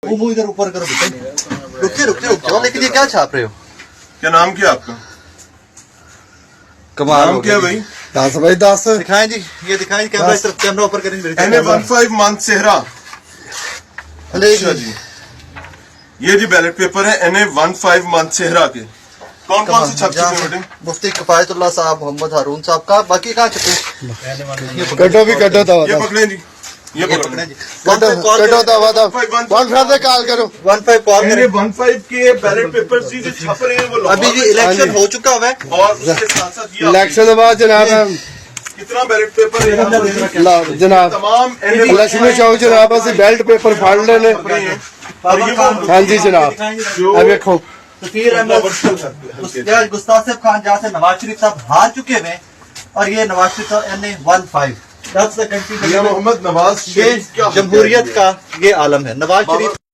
वो मुंह इधर ऊपर करो बेटा। रुक जाओ। लेकिन ये क्या छाप रहे हो? क्या नाम क्या आपका? कमाल नाम क्या भाई? दस भाई दस दिखाएं जी, ये दिखाएं जी। कैमरा इस तरफ, कैमरा ऊपर करेंगे। NA15 मान सेहरा। अच्छा जी, ये जी बैलेट पेपर है NA15 मान सेहरा के। कौन कौन से छप चुके हैं बेटे? मुफ्ती किफायतुल्लाह साहब, मोहम्मद हारून साहब का। बाकी कहाँ छपे? कटो भी कटो तो ये पकड़े जी, ये पकड़े पकड़े जी। कटो कटो तो वादा 15 से कॉल करो। 15 कॉल करें। NA15 के बैलेट पेपर जो छप रहे हैं वो अभी जी इलेक्शन हो चुका हुआ है और उसके साथ साथ ये इलेक्शन के बाद जनाब कितना बैलेट पेपर है यहाँ पर? जनाब तमाम लक्ष्मी चौक जनाब असं बेल्ट पेपर फाड़ लेने। और ये वो हाँ जी जनाब, जो अब देखो तफीर अहमद गुस्तासिफ खान जहाँ से नवाज शरीफ साहब हार चुके हैं, और ये नवाज शरीफ साहब NA15 मियां मोहम्मद नवाज ये शरीफ क्या जमहूरियत का ये आलम है। नवाज शरीफ